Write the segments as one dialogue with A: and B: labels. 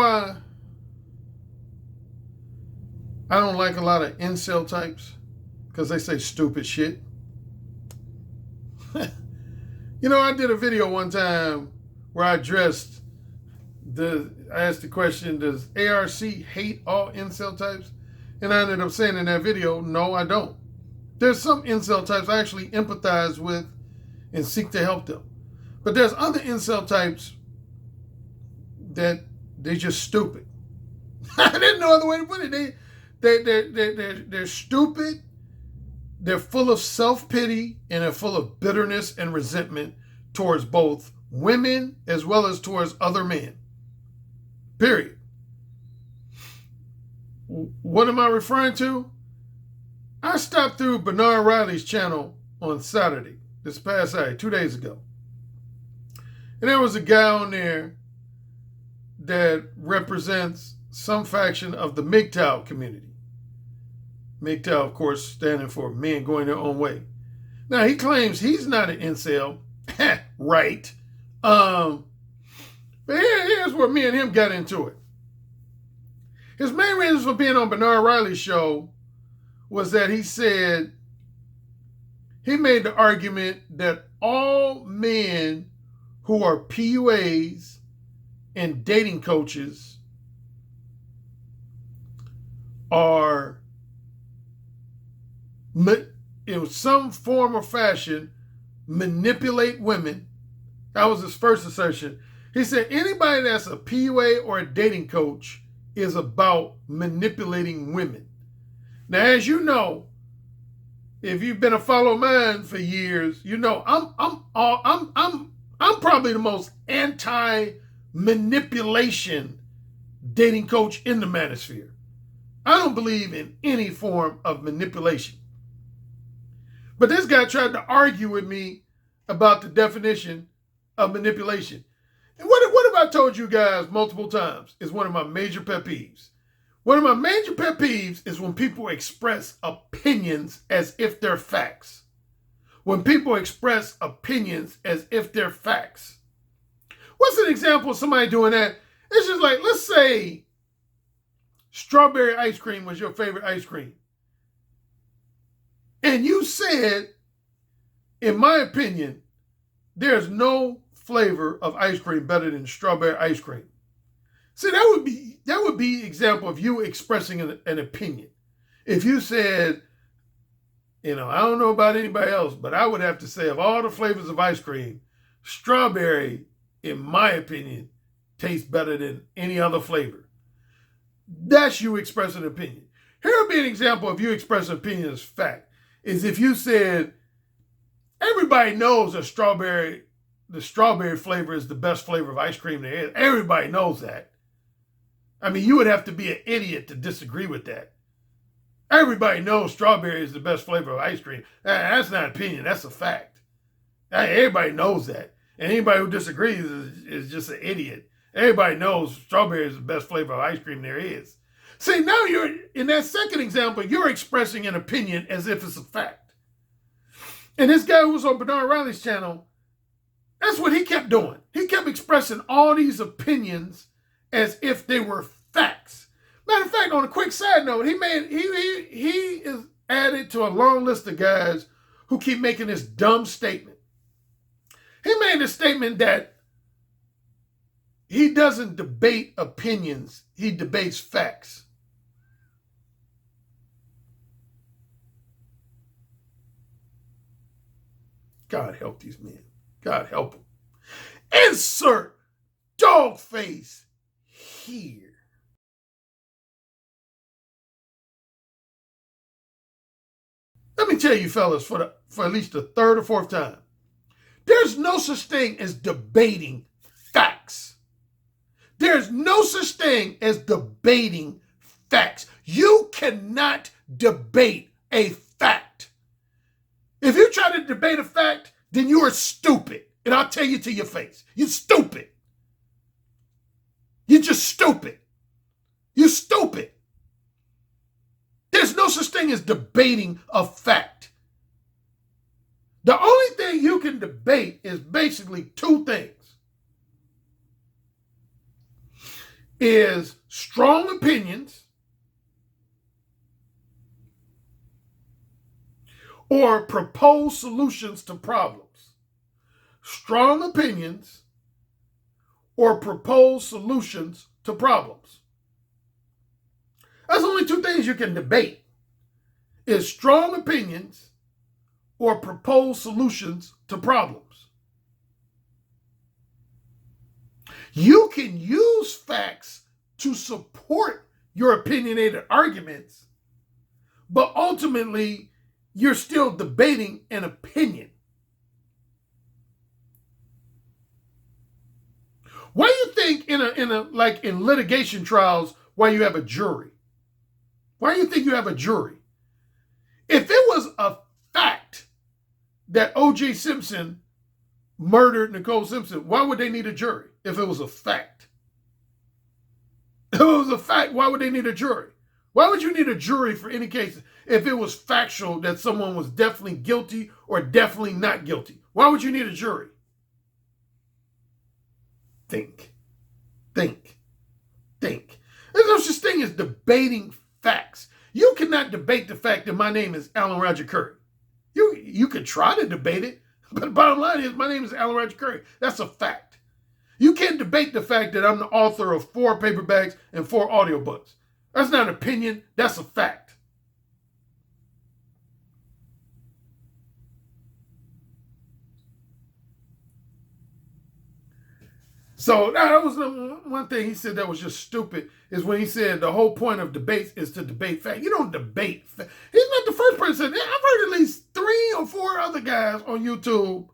A: why I don't like a lot of incel types? Because they say stupid shit. I did a video one time where I asked the question, does ARC hate all incel types? And I ended up saying in that video, no, I don't. There's some incel types I actually empathize with and seek to help them. But there's other incel types that they're just stupid. There's no other way to put it. They're stupid. They're full of self-pity, and they're full of bitterness and resentment towards both women as well as towards other men. Period. What am I referring to? I stopped through Bernard Riley's channel on Saturday, this past Saturday, 2 days ago. And there was a guy on there that represents some faction of the MGTOW community. MGTOW, of course, standing for men going their own way. Now, he claims he's not an incel. Right. But here's where me and him got into it. His main reason for being on Bernard Riley's show was that he said he made the argument that all men who are PUAs and dating coaches are, in some form or fashion, manipulate women. That was his first assertion. He said anybody that's a PUA or a dating coach is about manipulating women. Now, as you know, if you've been a follow of mine for years, you know I'm probably the most anti-manipulation dating coach in the manosphere. I don't believe in any form of manipulation. But this guy tried to argue with me about the definition of manipulation. And what have I told you guys multiple times is one of my major pet peeves. One of my major pet peeves is when people express opinions as if they're facts. When people express opinions as if they're facts. What's an example of somebody doing that? It's just like, let's say strawberry ice cream was your favorite ice cream. And you said, in my opinion, there's no flavor of ice cream better than strawberry ice cream. See, that would be example of you expressing an opinion. If you said, I don't know about anybody else, but I would have to say of all the flavors of ice cream, strawberry, in my opinion, tastes better than any other flavor. That's you expressing an opinion. Here would be an example of you expressing an opinion as fact. Is if you said, everybody knows the strawberry flavor is the best flavor of ice cream there is. Everybody knows that. I mean, you would have to be an idiot to disagree with that. Everybody knows strawberry is the best flavor of ice cream. That's not an opinion, that's a fact. Everybody knows that. And anybody who disagrees is just an idiot. Everybody knows strawberry is the best flavor of ice cream there is. See, now you're, in that second example, you're expressing an opinion as if it's a fact. And this guy who was on Bernard Riley's channel, that's what he kept doing. He kept expressing all these opinions as if they were facts. Matter of fact, on a quick side note, he is added to a long list of guys who keep making this dumb statement. He made the statement that he doesn't debate opinions, he debates facts. God help these men. God help them. Insert dog face here. Let me tell you, fellas, for at least the third or fourth time, there's no such thing as debating facts. There's no such thing as debating facts. You cannot debate a fact. If you try to debate a fact, then you are stupid. And I'll tell you to your face. You're stupid. You're just stupid. You're stupid. There's no such thing as debating a fact. The only thing you can debate is basically two things. is strong opinions or propose solutions to problems. Strong opinions or propose solutions to problems. That's only two things you can debate, is strong opinions or propose solutions to problems. You can use facts to support your opinionated arguments, but ultimately you're still debating an opinion. Why do you think in litigation trials why you have a jury? Why do you think you have a jury? If it was a fact that O.J. Simpson murdered Nicole Simpson, why would they need a jury? If it was a fact. If it was a fact, why would they need a jury? Why would you need a jury for any case if it was factual that someone was definitely guilty or definitely not guilty? Why would you need a jury? Think. There's no such thing as debating facts. You cannot debate the fact that my name is Alan Roger Currie. You could try to debate it, but the bottom line is my name is Alan Roger Currie. That's a fact. You can't debate the fact that I'm the author of 4 paperbacks and 4 audiobooks. That's not an opinion. That's a fact. So that was one thing he said that was just stupid, is when he said the whole point of debates is to debate fact. You don't debate. He's not the first person. I've heard at least 3 or 4 other guys on YouTube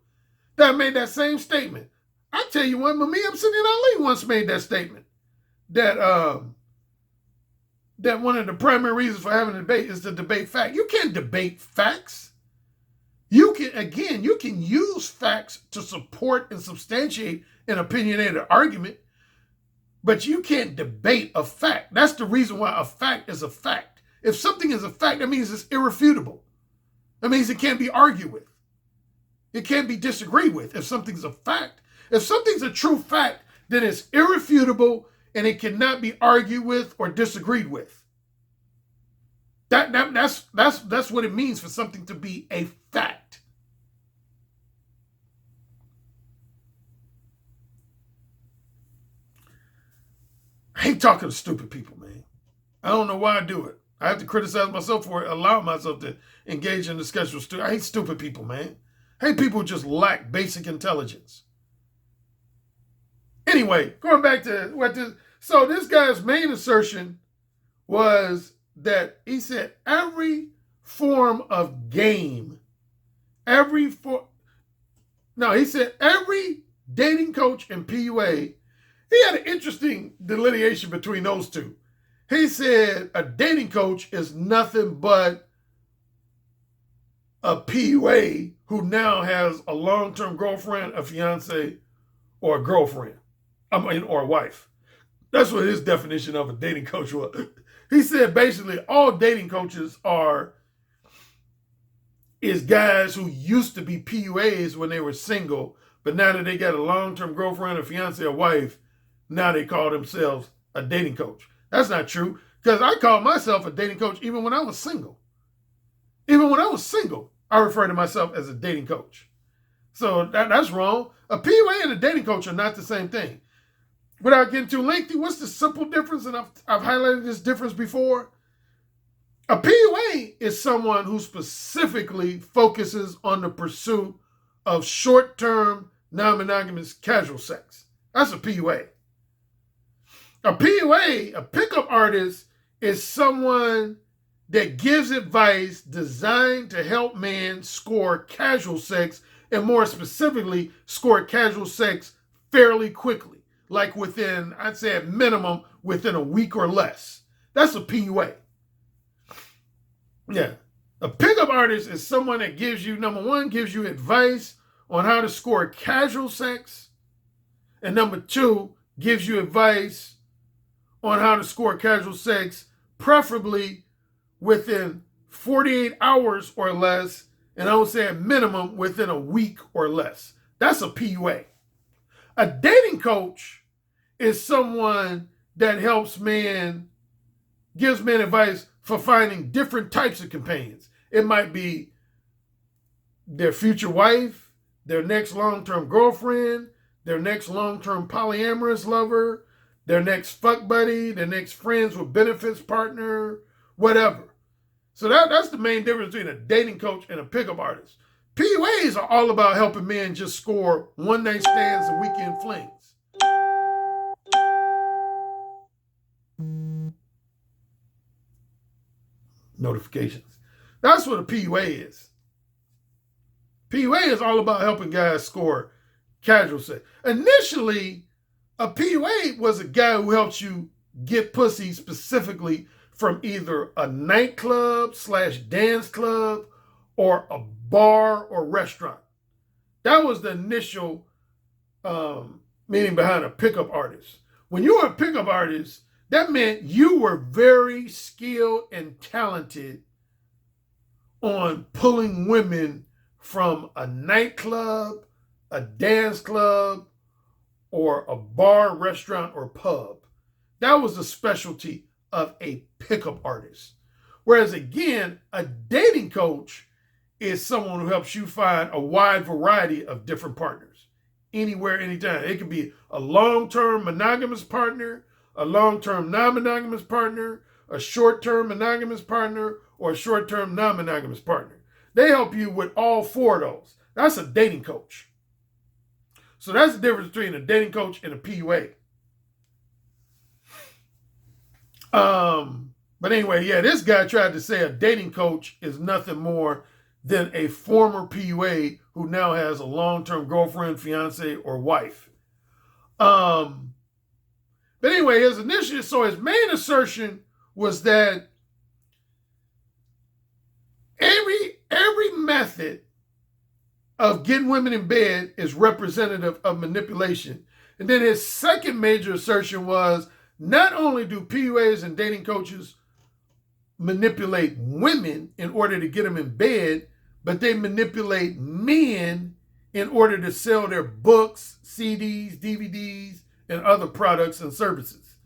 A: that made that same statement. I tell you one, Mami Absinian Ali once made that statement, that that one of the primary reasons for having a debate is to debate fact. You can't debate facts. You can use facts to support and substantiate an opinionated argument, but you can't debate a fact. That's the reason why a fact is a fact. If something is a fact, that means it's irrefutable. That means it can't be argued with. It can't be disagreed with if something's a fact. If something's a true fact, then it's irrefutable and it cannot be argued with or disagreed with. That's what it means for something to be a fact. I hate talking to stupid people, man. I don't know why I do it. I have to criticize myself for allowing myself to engage in discussion with stupid. I hate stupid people, man. I hate people who just lack basic intelligence. Anyway, going back to so this guy's main assertion was that he said every form of game, every dating coach and PUA, he had an interesting delineation between those two. He said a dating coach is nothing but a PUA who now has a long-term girlfriend, a fiance, or a girlfriend, or a wife. That's what his definition of a dating coach was. He said basically all dating coaches is guys who used to be PUAs when they were single, but now that they got a long-term girlfriend, a fiance, or wife, now they call themselves a dating coach. That's not true, because I called myself a dating coach even when I was single. Even when I was single, I refer to myself as a dating coach. So that's wrong. A PUA and a dating coach are not the same thing. Without getting too lengthy, what's the simple difference? And I've highlighted this difference before. A PUA is someone who specifically focuses on the pursuit of short-term, non-monogamous casual sex. That's a PUA. A PUA, a pickup artist, is someone that gives advice designed to help men score casual sex, and more specifically, score casual sex fairly quickly. Like within, I'd say at minimum, within a week or less. That's a PUA. Yeah. A pickup artist is someone that gives you, number one, gives you advice on how to score casual sex. And number two, gives you advice on how to score casual sex, preferably within 48 hours or less. And I would say at minimum within a week or less. That's a PUA. A dating coach is someone that helps men, gives men advice for finding different types of companions. It might be their future wife, their next long-term girlfriend, their next long-term polyamorous lover, their next fuck buddy, their next friends with benefits partner, whatever. So that's the main difference between a dating coach and a pickup artist. PUAs are all about helping men just score one-night stands and weekend flings. Notifications. That's what a PUA is. PUA is all about helping guys score casual sex. Initially, a PUA was a guy who helps you get pussy specifically from either a nightclub / dance club or a bar or restaurant. That was the initial meaning behind a pickup artist. When you were a pickup artist, that meant you were very skilled and talented on pulling women from a nightclub, a dance club, or a bar, restaurant, or pub. That was the specialty of a pickup artist. Whereas again, a dating coach is someone who helps you find a wide variety of different partners, anywhere, anytime. It could be a long-term monogamous partner, a long-term non-monogamous partner, a short-term monogamous partner, or a short-term non-monogamous partner. They help you with all four of those. That's a dating coach. So that's the difference between a dating coach and a PUA. But anyway, yeah, this guy tried to say a dating coach is nothing more than a former PUA who now has a long-term girlfriend, fiance, or wife. But anyway, his main assertion was that every method of getting women in bed is representative of manipulation. And then his second major assertion was not only do PUAs and dating coaches manipulate women in order to get them in bed, but they manipulate men in order to sell their books, CDs, DVDs, and other products and services.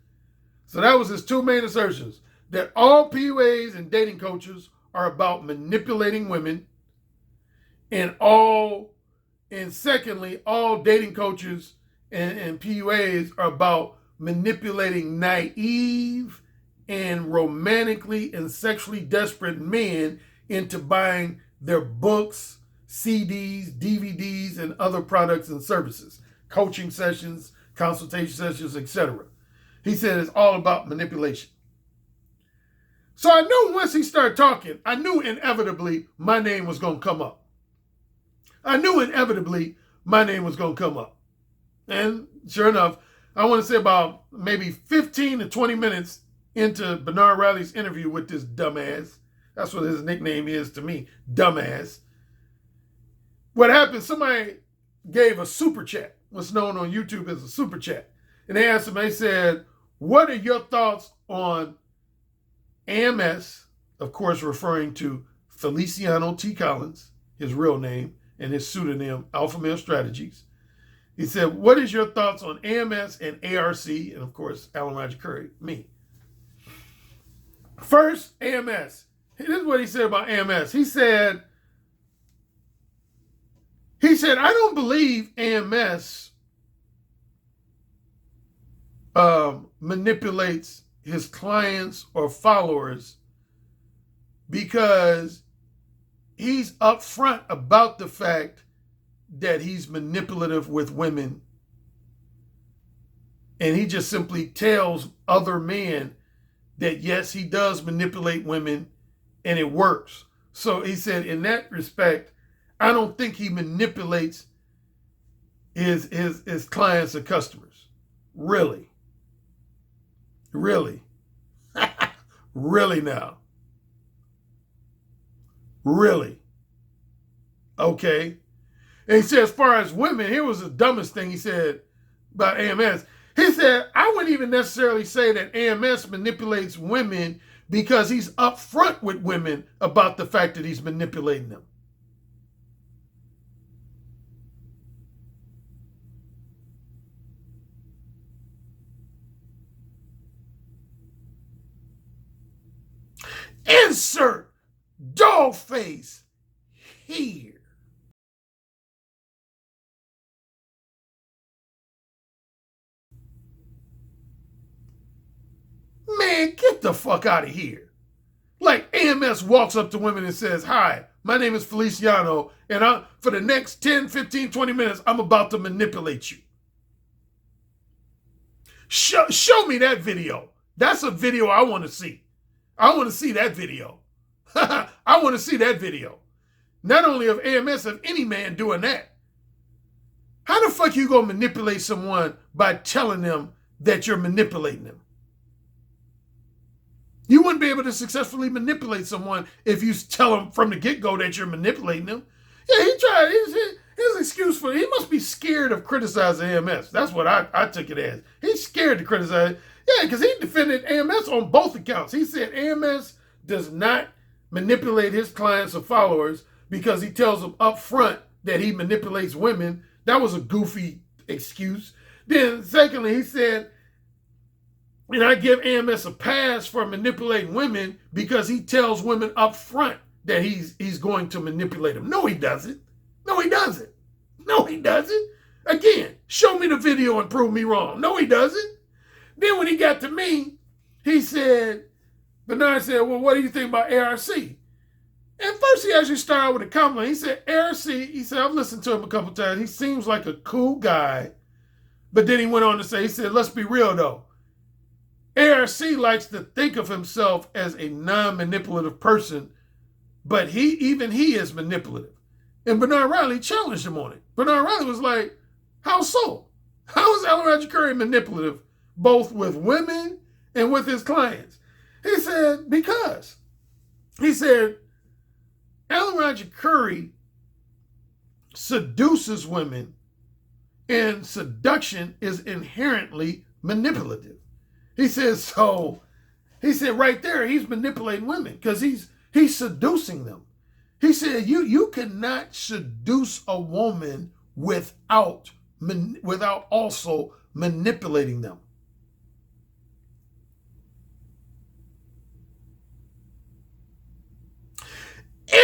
A: So that was his two main assertions, that all PUAs and dating coaches are about manipulating women, and secondly, all dating coaches and PUAs are about manipulating naive and romantically and sexually desperate men into buying their books, CDs, DVDs, and other products and services, coaching sessions, consultation sessions, etc. He said it's all about manipulation. So I knew once he started talking, I knew inevitably my name was going to come up. And sure enough, I want to say about maybe 15 to 20 minutes into Bernard Riley's interview with this dumbass, that's what his nickname is to me, dumbass. What happened, somebody gave a super chat, what's known on YouTube as a super chat. And they asked him, they said, what are your thoughts on AMS, of course referring to Feliciano T. Collins, his real name, and his pseudonym, Alpha Male Strategies. He said, what is your thoughts on AMS and ARC, and of course, Alan Roger Currie, me. First, AMS. This is what he said about AMS. He said, I don't believe AMS manipulates his clients or followers because he's upfront about the fact that he's manipulative with women. And he just simply tells other men that, yes, he does manipulate women and it works. So he said, in that respect, I don't think he manipulates his clients or customers. Really? Really now? Really? Okay. And he said, as far as women, here was the dumbest thing he said about AMS. He said, I wouldn't even necessarily say that AMS manipulates women because he's upfront with women about the fact that he's manipulating them. Insert dog face here. Man, get the fuck out of here. Like AMS walks up to women and says, "Hi, my name is Feliciano, and for the next 10, 15, 20 minutes, I'm about to manipulate you." Show me that video. That's a video I want to see. I want to see that video. I want to see that video. Not only of AMS, of any man doing that. How the fuck you gonna manipulate someone by telling them that you're manipulating them? You wouldn't be able to successfully manipulate someone if you tell them from the get-go that you're manipulating them. Yeah, he tried. His excuse for it, he must be scared of criticizing AMS. That's what I took it as. He's scared to criticize. Yeah, because he defended AMS on both accounts. He said AMS does not manipulate his clients or followers because he tells them up front that he manipulates women. That was a goofy excuse. Then secondly, he said, and I give AMS a pass for manipulating women because he tells women up front that he's going to manipulate them. No, he doesn't. No, he doesn't. No, he doesn't. Again, show me the video and prove me wrong. No, he doesn't. Then when he got to me, he said, Bernard said, "Well, what do you think about ARC?" And first he actually started with a compliment. He said, ARC, he said, I've listened to him a couple times. He seems like a cool guy. But then he went on to say, he said, let's be real though. ARC likes to think of himself as a non-manipulative person, but he is manipulative. And Bernard Riley challenged him on it. Bernard Riley was like, how so? How is Alan Currie manipulative, both with women and with his clients? He said, because. He said, Alan Currie seduces women, and seduction is inherently manipulative. He says, so, he said right there, he's manipulating women because he's seducing them. He said, you cannot seduce a woman without also manipulating them.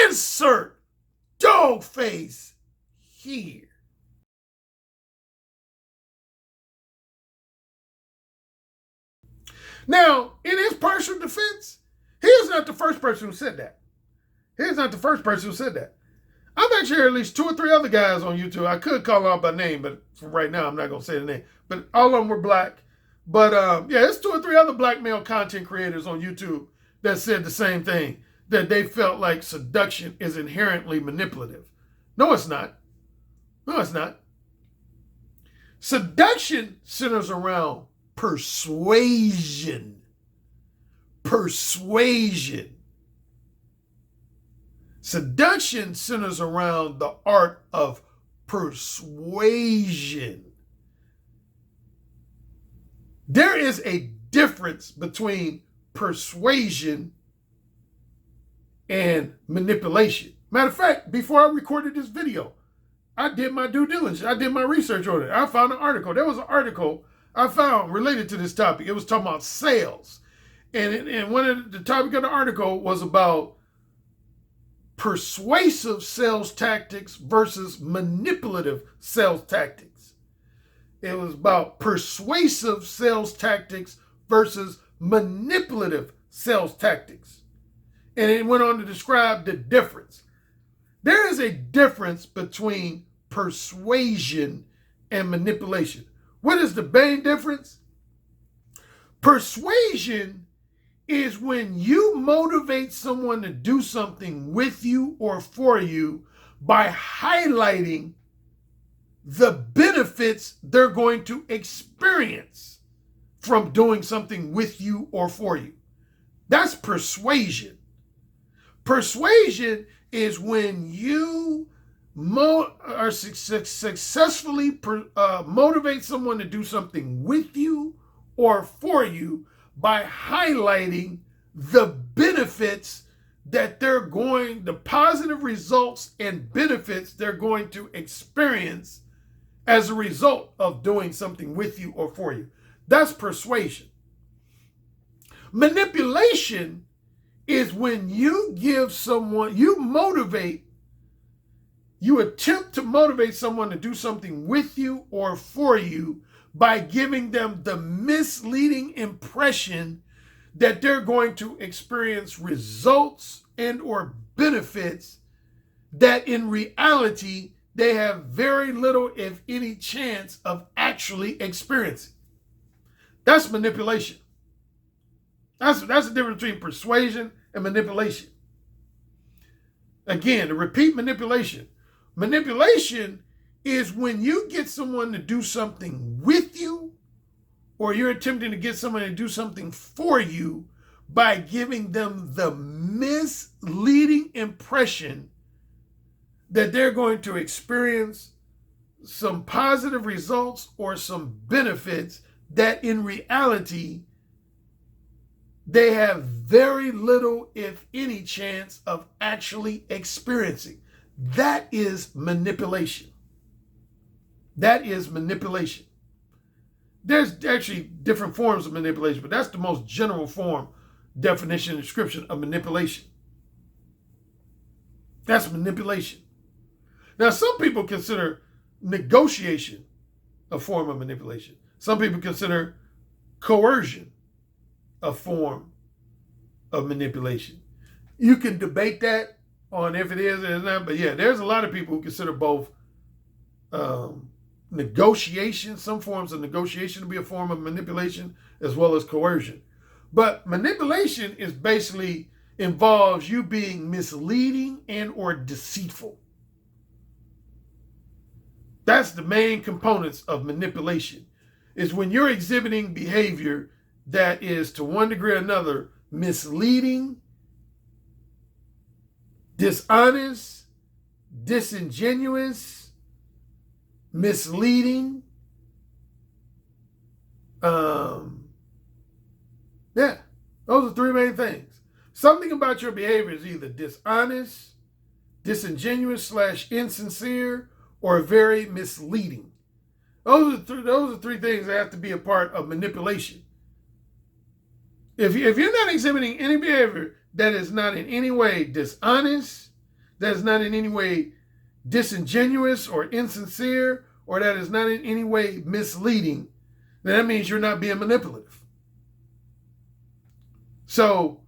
A: Insert dog face here. Now, in his personal defense, he is not the first person who said that. He is not the first person who said that. I've actually heard at least 2 or 3 other guys on YouTube. I could call them out by name, but for right now, I'm not going to say the name. But all of them were black. But yeah, there's 2 or 3 other black male content creators on YouTube that said the same thing, that they felt like seduction is inherently manipulative. No, it's not. No, it's not. Seduction centers around persuasion. Persuasion. Seduction centers around the art of persuasion. There is a difference between persuasion and manipulation. Matter of fact, before I recorded this video, I did my due diligence. I did my research on it. I found an article. There was an article I found related to this topic. It was talking about sales. And one of the topic of the article was about persuasive sales tactics versus manipulative sales tactics. It was about persuasive sales tactics versus manipulative sales tactics. And it went on to describe the difference. There is a difference between persuasion and manipulation. What is the main difference? Persuasion is when you motivate someone to do something with you or for you by highlighting the benefits they're going to experience from doing something with you or for you. That's persuasion. Persuasion is when you are successfully motivate someone to do something with you or for you by highlighting the benefits that the positive results and benefits they're going to experience as a result of doing something with you or for you. That's persuasion. Manipulation is when you give someone, you attempt to motivate someone to do something with you or for you by giving them the misleading impression that they're going to experience results and or benefits that in reality they have very little, if any, chance of actually experiencing. That's manipulation. That's the difference between persuasion and manipulation. Again, to repeat manipulation. Manipulation is when you get someone to do something with you, or you're attempting to get someone to do something for you by giving them the misleading impression that they're going to experience some positive results or some benefits that in reality they have very little, if any, chance of actually experiencing. That is manipulation. That is manipulation. There's actually different forms of manipulation, but that's the most general form, definition, and description of manipulation. That's manipulation. Now, some people consider negotiation a form of manipulation. Some people consider coercion a form of manipulation. You can debate that on if it is or not, but yeah, there's a lot of people who consider both negotiation, some forms of negotiation to be a form of manipulation, as well as coercion. But manipulation is basically involves you being misleading and or deceitful. That's the main components of manipulation, is when you're exhibiting behavior that is to one degree or another misleading, dishonest, disingenuous, misleading. Yeah, those are three main things. Something about your behavior is either dishonest, disingenuous / insincere, or very misleading. Those are three things that have to be a part of manipulation. If you're not exhibiting any behavior that is not in any way dishonest, that is not in any way disingenuous or insincere, or that is not in any way misleading, then that means you're not being manipulative. So,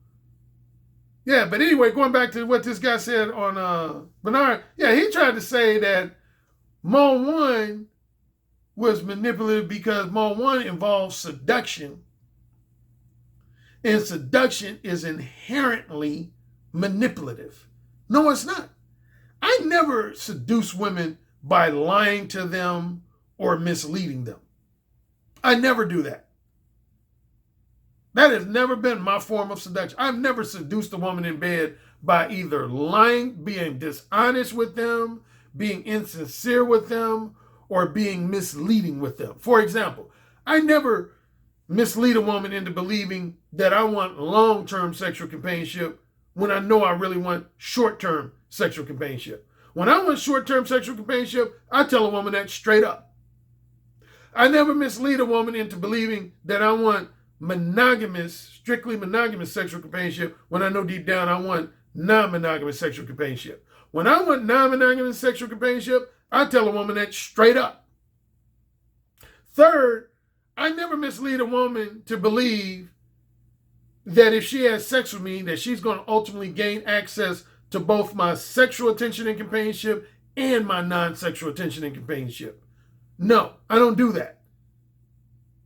A: yeah, but anyway, going back to what this guy said on Bernard, yeah, he tried to say that Mode 1 was manipulative because Mode 1 involves seduction, and seduction is inherently manipulative. No, it's not. I never seduce women by lying to them or misleading them. I never do that. That has never been my form of seduction. I've never seduced a woman in bed by either lying, being dishonest with them, being insincere with them, or being misleading with them. For example, I never mislead a woman into believing that I want long-term sexual companionship when I know I really want short-term sexual companionship. When I want short-term sexual companionship, I tell a woman that straight up. I never mislead a woman into believing that I want strictly monogamous sexual companionship when I know deep down I want non-monogamous sexual companionship. When I want non-monogamous sexual companionship, I tell a woman that straight up. Third, I never mislead a woman to believe that if she has sex with me, that she's going to ultimately gain access to both my sexual attention and companionship and my non-sexual attention and companionship. No, I don't do that.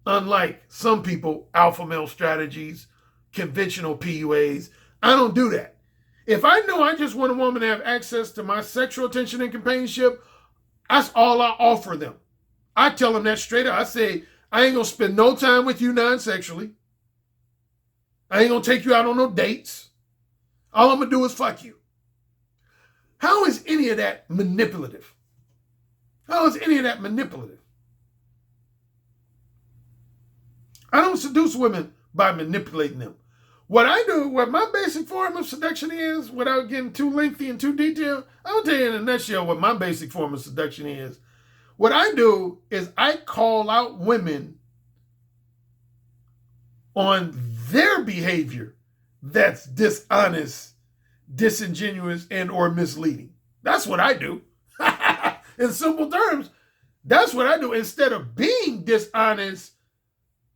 A: Unlike some people, alpha male strategies, conventional PUAs, I don't do that. If I know I just want a woman to have access to my sexual attention and companionship, that's all I offer them. I tell them that straight up. I say, I ain't going to spend no time with you non-sexually. I ain't going to take you out on no dates. All I'm going to do is fuck you. How is any of that manipulative? How is any of that manipulative? I don't seduce women by manipulating them. What I do, what my basic form of seduction is, without getting too lengthy and too detailed, I'll tell you in a nutshell what my basic form of seduction is. What I do is I call out women on their behavior that's dishonest, disingenuous, and or misleading. That's what I do. In simple terms, that's what I do. Instead of being dishonest,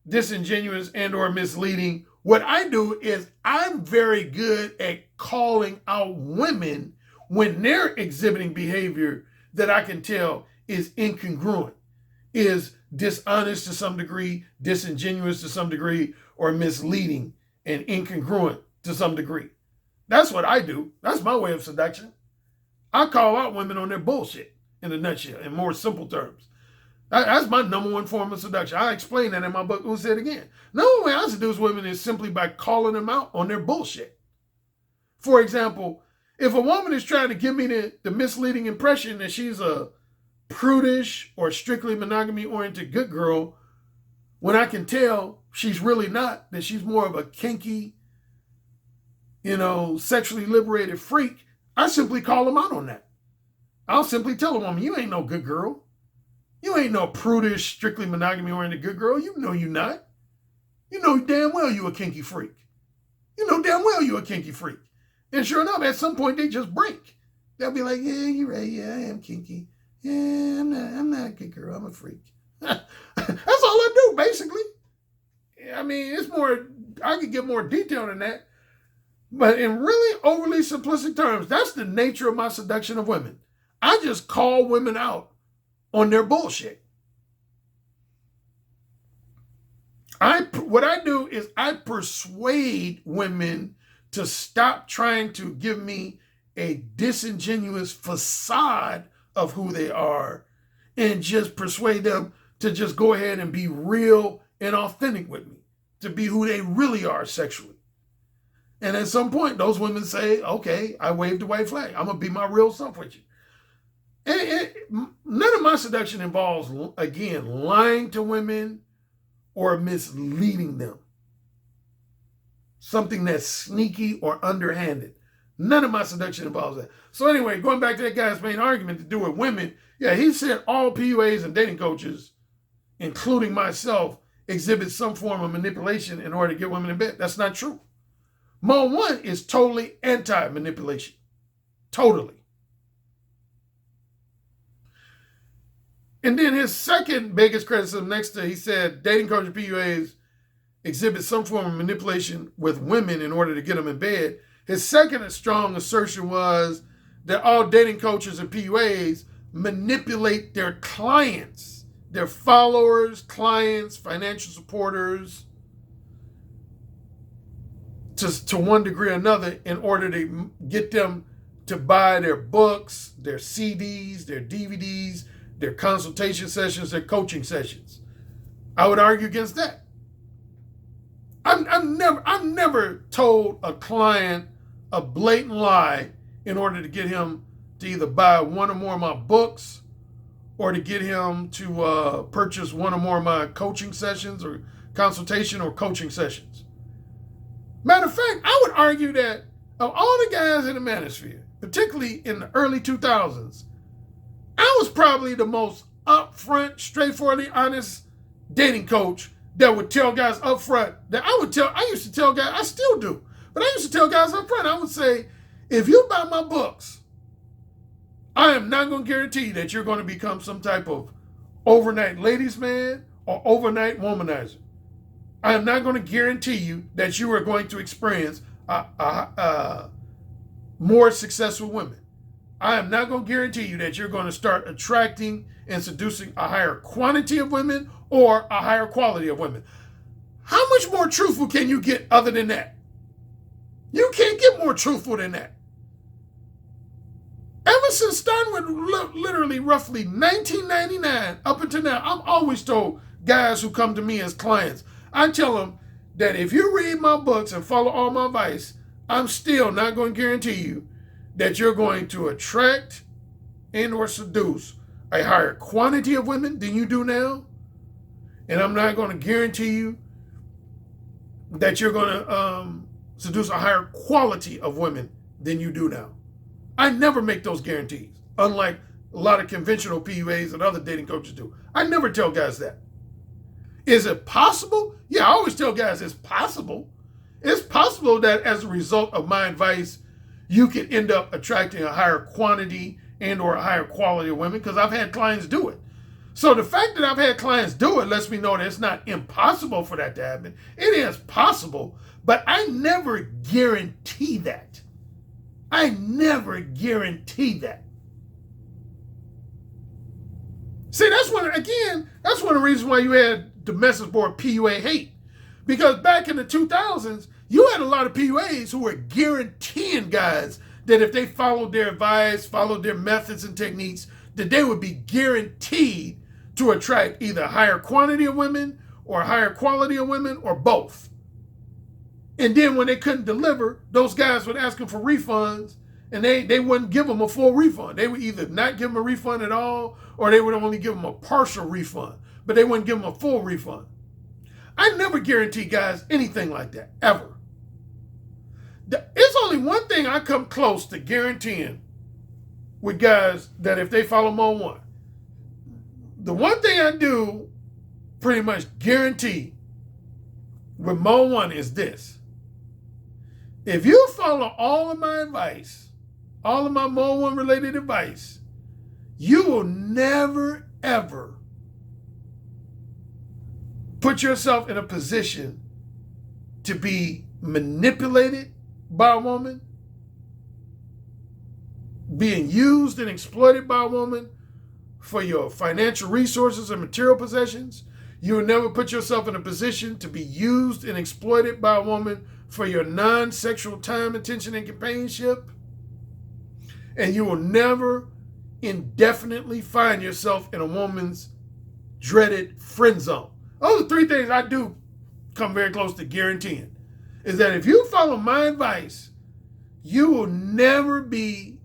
A: disingenuous, and or misleading, what I do is I'm very good at calling out women when they're exhibiting behavior that I can tell is incongruent, is dishonest to some degree, disingenuous to some degree, or misleading and incongruent to some degree. That's what I do. That's my way of seduction. I call out women on their bullshit in a nutshell, in more simple terms. That's my number one form of seduction. I explain that in my book, Who Said Again. Number way I seduce women is simply by calling them out on their bullshit. For example, if a woman is trying to give me the misleading impression that she's a prudish or strictly monogamy-oriented good girl, when I can tell she's really not, that she's more of a kinky, sexually liberated freak, I simply call them out on that. I'll simply tell a woman, you ain't no good girl. You ain't no prudish, strictly monogamy-oriented good girl. You know you not. You know damn well you a kinky freak. You know damn well you a kinky freak. And sure enough, at some point, they just break. They'll be like, yeah, you're right. Yeah, I am kinky. Yeah, I'm not a good girl. I'm a freak. That's all I do, basically. I mean, it's more, I could get more detail than that. But in really overly simplistic terms, that's the nature of my seduction of women. I just call women out on their bullshit. What I do is I persuade women to stop trying to give me a disingenuous facade of who they are and just persuade them to just go ahead and be real and authentic with me, to be who they really are sexually. And at some point, those women say, okay, I waved the white flag. I'm going to be my real self with you. None of my seduction involves, again, lying to women or misleading them. Something that's sneaky or underhanded. None of my seduction involves that. So anyway, going back to that guy's main argument to do with women, yeah, he said all PUAs and dating coaches, including myself, exhibit some form of manipulation in order to get women in bed. That's not true. Mo 1 is totally anti-manipulation. Totally. And then his second biggest criticism next to, he said, dating coaches and PUAs exhibit some form of manipulation with women in order to get them in bed. His second strong assertion was that all dating coaches and PUAs manipulate their clients, their followers, clients, financial supporters, to one degree or another in order to get them to buy their books, their CDs, their DVDs, their consultation sessions, their coaching sessions. I would argue against that. I've never told a client a blatant lie in order to get him to either buy one or more of my books or to get him to purchase one or more of my coaching sessions or consultation or coaching sessions. Matter of fact, I would argue that of all the guys in the manosphere, particularly in the early 2000s, I was probably the most upfront, straightforwardly honest dating coach that would tell guys up front that I used to tell guys, I still do, but I used to tell guys up front, I would say, if you buy my books, I am not going to guarantee that you're going to become some type of overnight ladies man or overnight womanizer. I am not going to guarantee you that you are going to experience more successful women. I am not going to guarantee you that you're going to start attracting and seducing a higher quantity of women or a higher quality of women. How much more truthful can you get other than that? You can't get more truthful than that. Ever since starting with literally roughly 1999 up until now, I've always told guys who come to me as clients, I tell them that if you read my books and follow all my advice, I'm still not going to guarantee you that you're going to attract and or seduce a higher quantity of women than you do now. And I'm not going to guarantee you that you're going to seduce a higher quality of women than you do now. I never make those guarantees, unlike a lot of conventional PUAs and other dating coaches do. I never tell guys that. Is it possible? Yeah, I always tell guys it's possible. It's possible that as a result of my advice, you could end up attracting a higher quantity and or a higher quality of women, because I've had clients do it. So the fact that I've had clients do it lets me know that it's not impossible for that to happen. It is possible, but I never guarantee that. I never guarantee that. See, that's one of the reasons why you had the message board PUA hate. Because back in the 2000s, you had a lot of PUAs who were guaranteeing guys that if they followed their advice, followed their methods and techniques, that they would be guaranteed to attract either a higher quantity of women or a higher quality of women or both. And then when they couldn't deliver, those guys would ask them for refunds, and they wouldn't give them a full refund. They would either not give them a refund at all, or they would only give them a partial refund, but they wouldn't give them a full refund. I never guarantee guys anything like that, ever. It's only one thing I come close to guaranteeing with guys, that if they follow Mode 1. The one thing I do pretty much guarantee with Mode 1 is this. If you follow all of my advice, all of my Mode 1 related advice, you will never, ever put yourself in a position to be manipulated by a woman, being used and exploited by a woman for your financial resources and material possessions. You will never put yourself in a position to be used and exploited by a woman for your non-sexual time, attention, and companionship. And you will never indefinitely find yourself in a woman's dreaded friend zone. Those are three things I do come very close to guaranteeing. Is that if you follow my advice, you will never be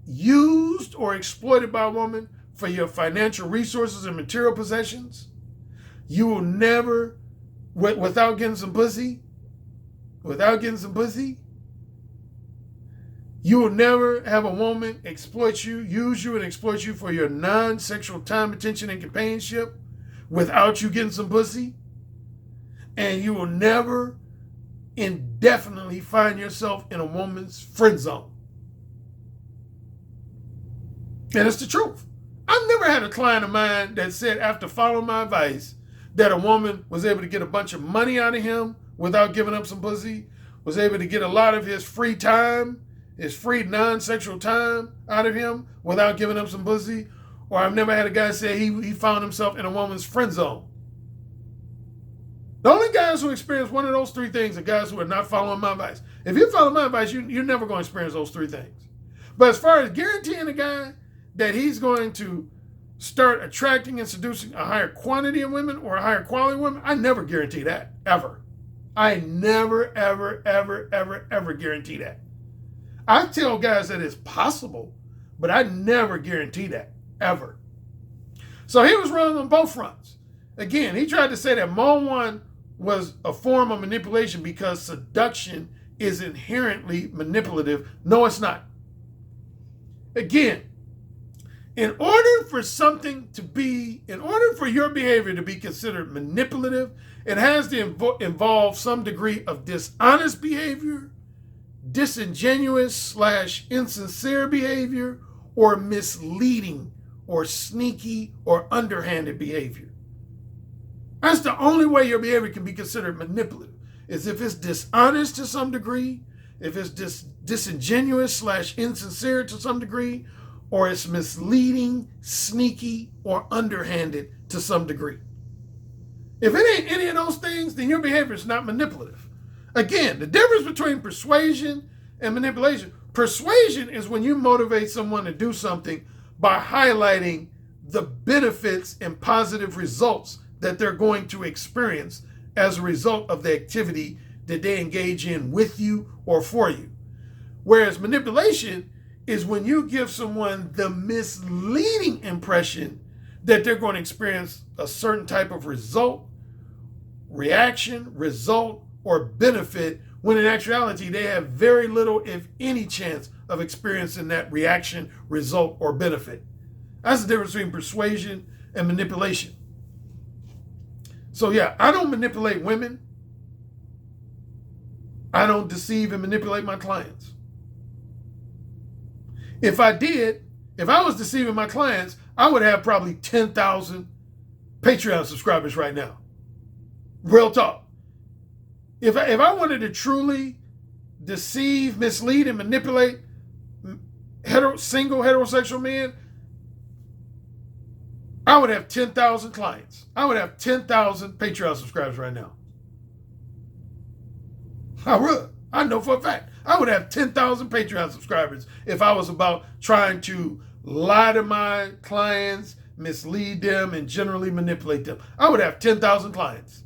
A: used or exploited by a woman for your financial resources and material possessions. You will never, without getting some pussy, you will never have a woman use you and exploit you for your non-sexual time, attention, and companionship without you getting some pussy. And you will never indefinitely find yourself in a woman's friend zone. And it's the truth. I've never had a client of mine that said after following my advice that a woman was able to get a bunch of money out of him without giving up some pussy, was able to get a lot of his free time, his free non-sexual time out of him without giving up some pussy. Or I've never had a guy say he found himself in a woman's friend zone. The only guys who experience one of those three things are guys who are not following my advice. If you follow my advice, you're never going to experience those three things. But as far as guaranteeing a guy that he's going to start attracting and seducing a higher quantity of women or a higher quality of women, I never guarantee that, ever. I never, ever, ever, ever, ever guarantee that. I tell guys that it's possible, but I never guarantee that, ever. So he was wrong on both fronts. Again, he tried to say that Mode 1 was a form of manipulation because seduction is inherently manipulative. No, it's not. Again, in order for your behavior to be considered manipulative, it has to involve some degree of dishonest behavior, disingenuous / insincere behavior, or misleading or sneaky or underhanded behavior. That's the only way your behavior can be considered manipulative, is if it's dishonest to some degree, if it's disingenuous / insincere to some degree, or it's misleading, sneaky, or underhanded to some degree. If it ain't any of those things, then your behavior is not manipulative. Again, the difference between persuasion and manipulation. Persuasion is when you motivate someone to do something by highlighting the benefits and positive results that they're going to experience as a result of the activity that they engage in with you or for you. Whereas manipulation is when you give someone the misleading impression that they're going to experience a certain type of result, reaction, result, or benefit, when in actuality they have very little, if any, chance of experiencing that reaction, result, or benefit. That's the difference between persuasion and manipulation. So yeah, I don't manipulate women. I don't deceive and manipulate my clients. If I did, if I was deceiving my clients, I would have probably 10,000 Patreon subscribers right now. Real talk. If I wanted to truly deceive, mislead, and manipulate single heterosexual men, I would have 10,000 clients. I would have 10,000 Patreon subscribers right now. I would. I know for a fact. I would have 10,000 Patreon subscribers if I was about trying to lie to my clients, mislead them, and generally manipulate them. I would have 10,000 clients.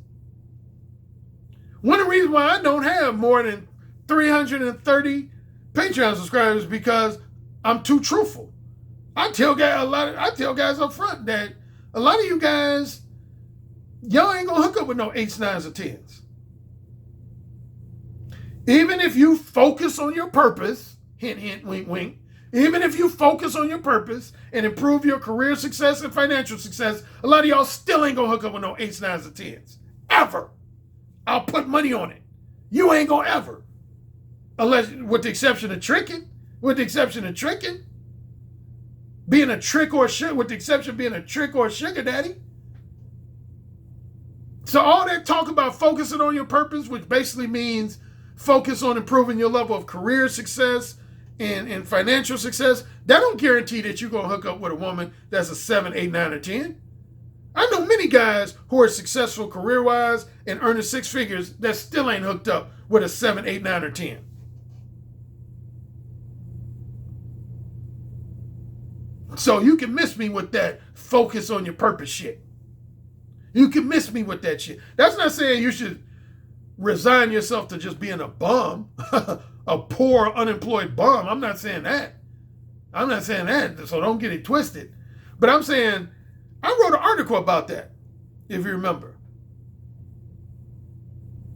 A: One of the reasons why I don't have more than 330 Patreon subscribers is because I'm too truthful. I tell guys up front that a lot of you guys, y'all ain't gonna hook up with no 8s, 9s, or 10s. Even if you focus on your purpose, hint, hint, wink, wink, even if you focus on your purpose and improve your career success and financial success, a lot of y'all still ain't gonna hook up with no 8s, 9s, or 10s. Ever. I'll put money on it. You ain't gonna ever. Unless, with the exception of tricking. Being a trick or a sugar, with the exception of being a trick or a sugar daddy. So all that talk about focusing on your purpose, which basically means focus on improving your level of career success and financial success, that don't guarantee that you're going to hook up with a woman that's a 7, 8, 9, or 10. I know many guys who are successful career-wise and earning 6 figures that still ain't hooked up with a 7, 8, 9, or 10. So you can miss me with that focus on your purpose shit. You can miss me with that shit. That's not saying you should resign yourself to just being a bum, a poor, unemployed bum. I'm not saying that. So don't get it twisted. But I'm saying, I wrote an article about that, if you remember.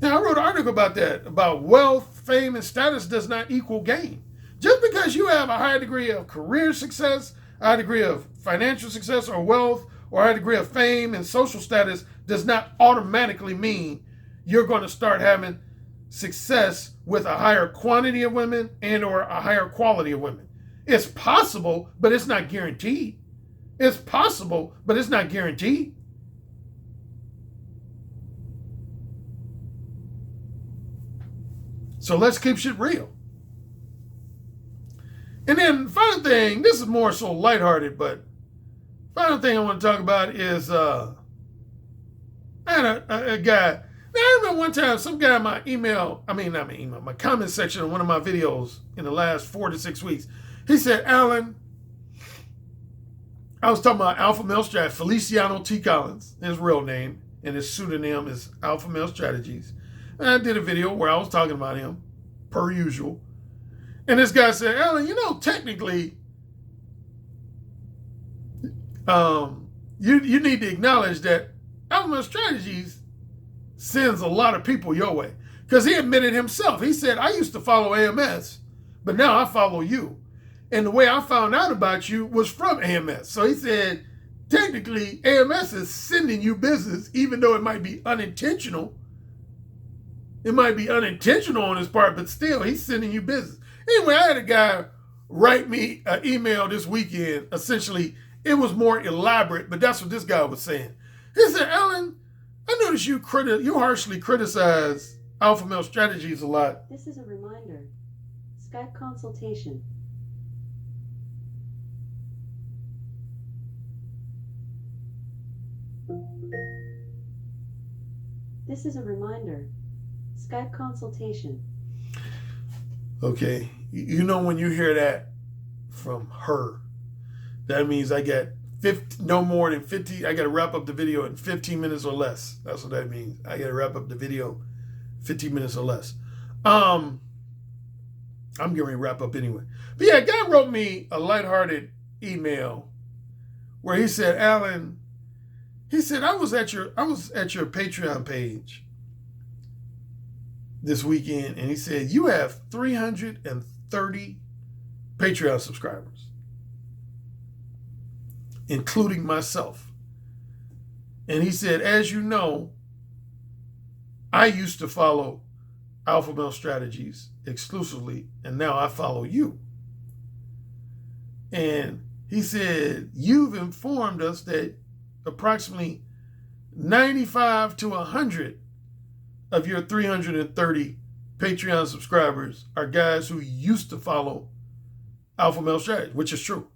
A: Yeah, I wrote an article about that, about wealth, fame, and status does not equal gain. Just because you have a high degree of career success, a high degree of financial success or wealth, or a high degree of fame and social status does not automatically mean you're going to start having success with a higher quantity of women and or a higher quality of women. It's possible, but it's not guaranteed. It's possible, but it's not guaranteed. So let's keep shit real. And then final thing, this is more so lighthearted, but final thing I want to talk about is I had a guy. Now, I remember one time some guy in my comment section of one of my videos in the last 4 to 6 weeks, he said, Alan, I was talking about Alpha Male Strategies, Feliciano T. Collins, his real name, and his pseudonym is Alpha Male Strategies. And I did a video where I was talking about him, per usual. And this guy said, Alan, technically, you need to acknowledge that Alpha Male Strategies sends a lot of people your way. Because he admitted himself. He said, I used to follow AMS, but now I follow you. And the way I found out about you was from AMS. So he said, technically, AMS is sending you business, even though it might be unintentional. It might be unintentional on his part, but still, he's sending you business. Anyway, I had a guy write me an email this weekend. Essentially, it was more elaborate, but that's what this guy was saying. He said, Alan, I noticed you harshly criticize Alpha Male Strategies a lot.
B: This is a reminder. Skype consultation. This is a reminder. Skype consultation.
A: Okay, when you hear that from her, that means I got no more than 50. I got to wrap up the video in 15 minutes or less. That's what that means. I got to wrap up the video 15 minutes or less. I'm getting ready to wrap up anyway. But yeah, a guy wrote me a lighthearted email where he said, Alan, he said, I was at your Patreon page this weekend, and he said, you have 330 Patreon subscribers, including myself. And he said, as you know, I used to follow Alpha Male Strategies exclusively, and now I follow you. And he said, you've informed us that approximately 95 to 100 of your 330 Patreon subscribers are guys who used to follow Alpha Male Strategies, which is true.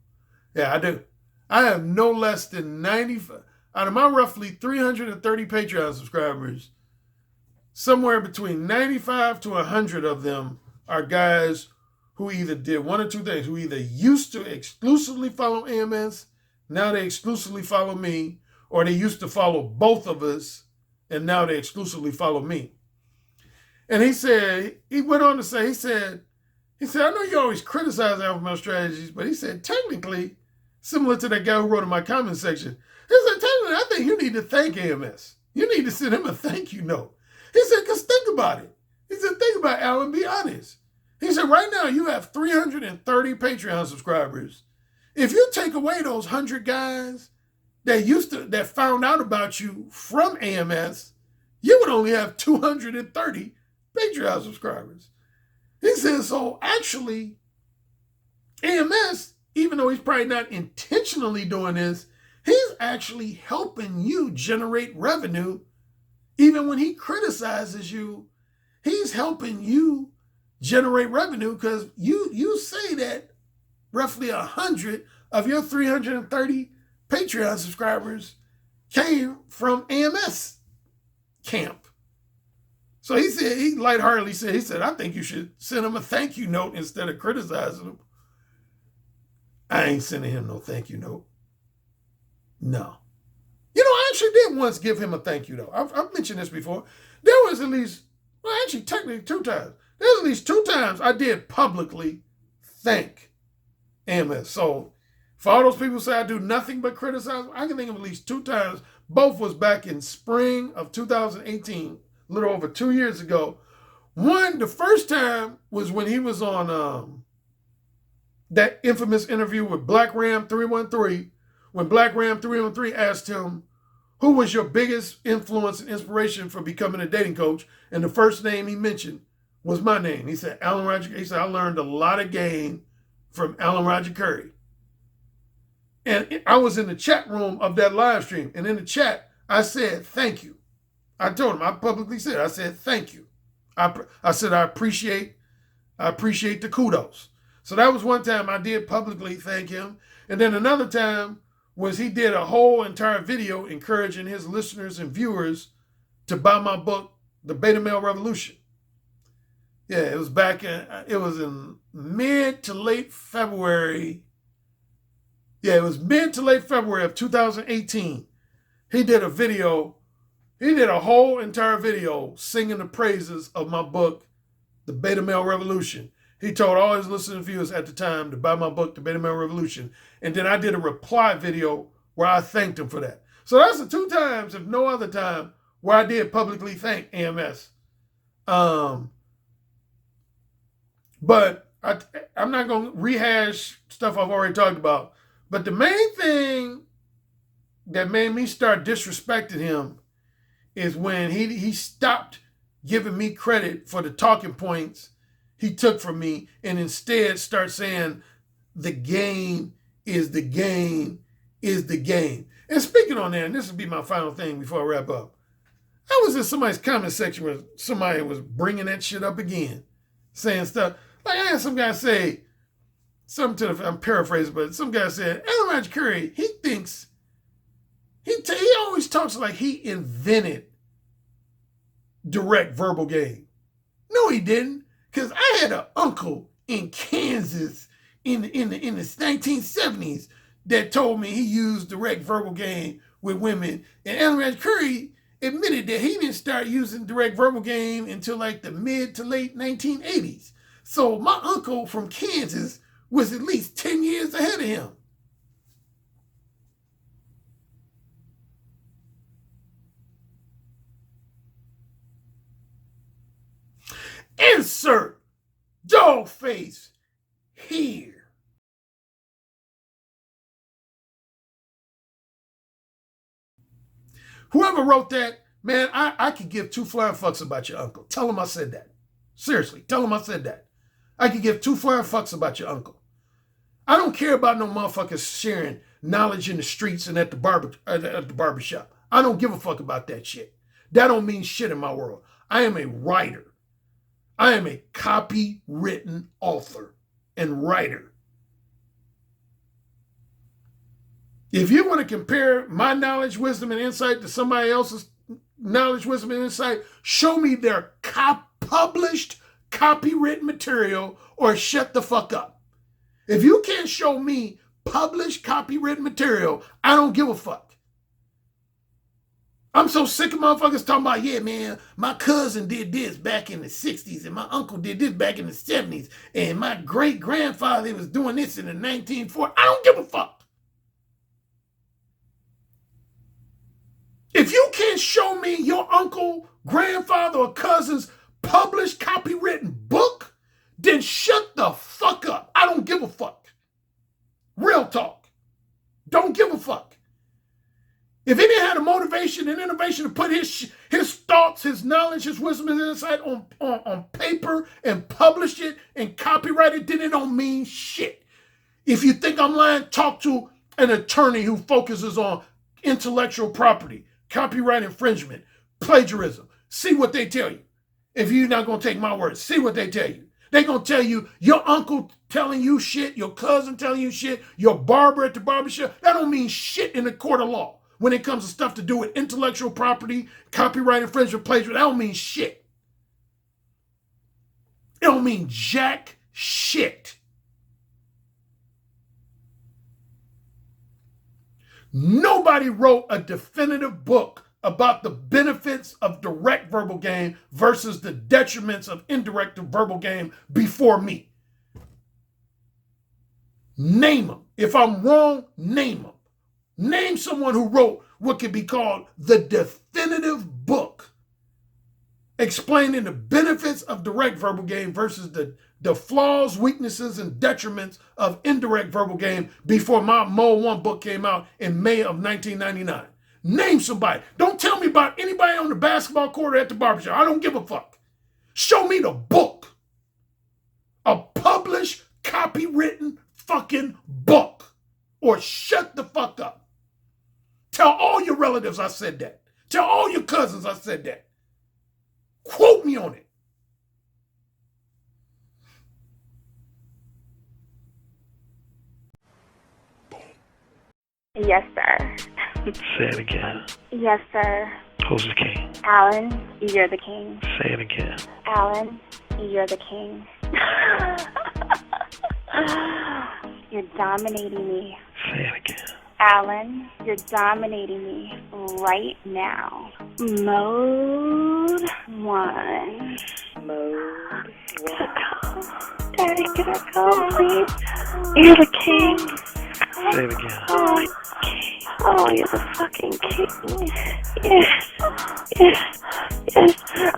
A: Yeah, I do. I have no less than 95, out of my roughly 330 Patreon subscribers, somewhere between 95 to 100 of them are guys who either did one or two things, who either used to exclusively follow AMS, now they exclusively follow me, or they used to follow both of us, and now they exclusively follow me. And he said, he went on to say, he said, I know you always criticize Alpha Male Strategies, but he said, technically, similar to that guy who wrote in my comment section, he said, technically, I think you need to thank AMS. You need to send him a thank you note. He said, because think about it. He said, think about it, Alan, be honest. He said, right now you have 330 Patreon subscribers. If you take away those 100 guys that found out about you from AMS, you would only have 230 Patreon subscribers. He said, so actually, AMS, even though he's probably not intentionally doing this, he's actually helping you generate revenue. Even when he criticizes you, he's helping you generate revenue because you say that roughly 100 of your 330 Patreon subscribers came from AMS camp. So he said, he lightheartedly said, I think you should send him a thank you note instead of criticizing him. I ain't sending him no thank you note. No. You know, I actually did once give him a thank you note. I've mentioned this before. There was at least, well, actually technically 2 times. There's at least 2 times I did publicly thank AMS. So for all those people who say I do nothing but criticize, I can think of at least 2 times. Both was back in spring of 2018, a little over 2 years ago. One, the first time was when he was on that infamous interview with Black Ram 313, when Black Ram 313 asked him, who was your biggest influence and inspiration for becoming a dating coach? And the first name he mentioned was my name. He said, Alan Roger. He said, I learned a lot of game from Alan Roger Currie. And I was in the chat room of that live stream. And in the chat, I said, thank you. I told him, I publicly said, I said, thank you. I said, I appreciate the kudos. So that was one time I did publicly thank him. And then another time was he did a whole entire video encouraging his listeners and viewers to buy my book, The Beta Male Revolution. Yeah, it was in mid to late February. Yeah, it was mid to late February of 2018. He did a whole entire video singing the praises of my book, The Beta Male Revolution. He told all his listeners and viewers at the time to buy my book, The Beta Male Revolution. And then I did a reply video where I thanked him for that. So that's the 2 times, if no other time, where I did publicly thank AMS. But I'm not going to rehash stuff I've already talked about. But the main thing that made me start disrespecting him is when he stopped giving me credit for the talking points he took from me and instead start saying the game is the game is the game. And speaking on that, and this will be my final thing before I wrap up. I was in somebody's comment section where somebody was bringing that shit up again, saying stuff. Like I had some guy say something to I'm paraphrasing, but some guy said, Alan Roger Currie, he thinks, he always talks like he invented direct verbal game. No, he didn't. Because I had an uncle in Kansas in the 1970s that told me he used direct verbal game with women. And Alan Roger Currie admitted that he didn't start using direct verbal game until like the mid to late 1980s. So my uncle from Kansas was at least 10 years ahead of him. Insert dog face here. Whoever wrote that, man, I could give 2 flying fucks about your uncle. Tell him I said that. Seriously, tell him I said that. I could give 2 flying fucks about your uncle. I don't care about no motherfuckers sharing knowledge in the streets and at the barbershop. I don't give a fuck about that shit. That don't mean shit in my world. I am a writer. I am a copywritten author and writer. If you want to compare my knowledge, wisdom, and insight to somebody else's knowledge, wisdom, and insight, show me their published copywritten material or shut the fuck up. If you can't show me published copywritten material, I don't give a fuck. I'm so sick of motherfuckers talking about, yeah, man, my cousin did this back in the 60s and my uncle did this back in the 70s and my great-grandfather was doing this in the 1940s. I don't give a fuck. If you can't show me your uncle, grandfather, or cousin's published copywritten book, then shut the fuck up. I don't give a fuck. Real talk. Don't give a fuck. If he didn't have the motivation and innovation to put his thoughts, his knowledge, his wisdom, and insight on paper and publish it and copyright it, then it don't mean shit. If you think I'm lying, talk to an attorney who focuses on intellectual property, copyright infringement, plagiarism. See what they tell you. If you're not going to take my word, see what they tell you. They're going to tell you your uncle telling you shit, your cousin telling you shit, your barber at the barbershop. That don't mean shit in the court of law. When it comes to stuff to do with intellectual property, copyright infringement, plagiarism, that don't mean shit. It don't mean jack shit. Nobody wrote a definitive book about the benefits of direct verbal game versus the detriments of indirect verbal game before me. Name them. If I'm wrong, name them. Name someone who wrote what could be called the definitive book explaining the benefits of direct verbal game versus the flaws, weaknesses, and detriments of indirect verbal game before my Mode 1 book came out in May of 1999. Name somebody. Don't tell me about anybody on the basketball court or at the barbershop. I don't give a fuck. Show me the book. A published, copywritten fucking book. Or shut the fuck up. Tell all your relatives I said that. Tell all your cousins I said that. Quote me on it.
C: Yes, sir.
D: Say it again.
C: Yes, sir.
D: Who's the king?
C: Alan, you're the king.
D: Say it again.
C: Alan, you're the king. You're dominating me.
D: Say it again.
C: Alan, you're dominating me right now. Mode 1.
E: Mode 1.
C: Daddy, can I go, please? You're the king.
D: Say it again.
C: Oh, you're the fucking king. Yes. Yes. Yes.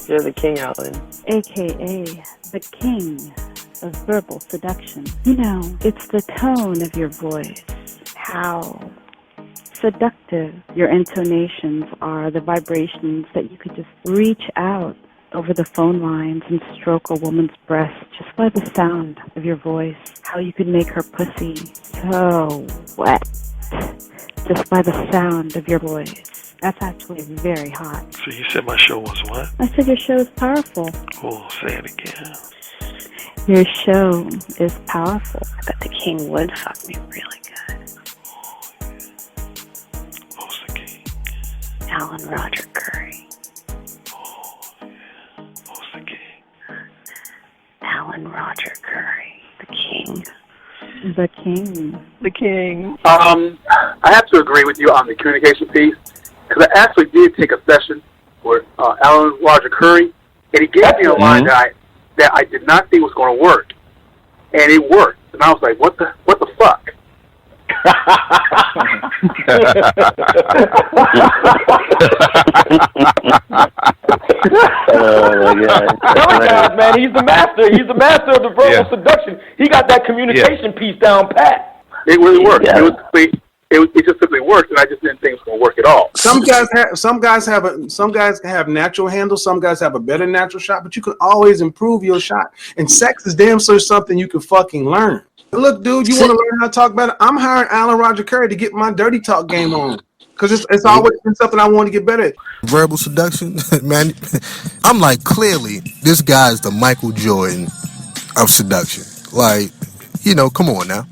E: You're the king, Alan.
F: AKA the king of verbal seduction. You know, it's the tone of your voice, how seductive your intonations are, the vibrations that you could just reach out over the phone lines and stroke a woman's breast just by the sound of your voice, how you could make her pussy so wet just by the sound of your voice. That's actually very hot.
D: So you said my show was what?
F: I said your show is powerful.
D: Oh, say it again.
F: Your show is powerful.
E: I bet the king would fuck me really good.
D: Who's the king?
E: Alan Roger Currie.
D: Oh, yeah. Who's the king?
E: Alan Roger Currie. The king.
F: The king.
E: The king.
G: I have to agree with you on the communication piece, because I actually did take a session with Alan Roger Currie, and he gave me a line that I did not think was going to work, and it worked. And I was like, what the fuck?
E: Oh my God, man, he's the master. He's the master of the verbal seduction. He got that communication piece down pat.
G: It really worked.
E: Yeah.
G: it just simply worked, and I just didn't think it was going to work at all.
H: Some guys have natural handles. Some guys have a better natural shot, but you can always improve your shot. And sex is damn sure something you can fucking learn. Look, dude, you want to learn how to talk better? I'm hiring Alan Roger Currie to get my dirty talk game on, because it's always been something I want to get better at.
I: Verbal seduction, man. I'm like, clearly, this guy's the Michael Jordan of seduction. Like, come on now.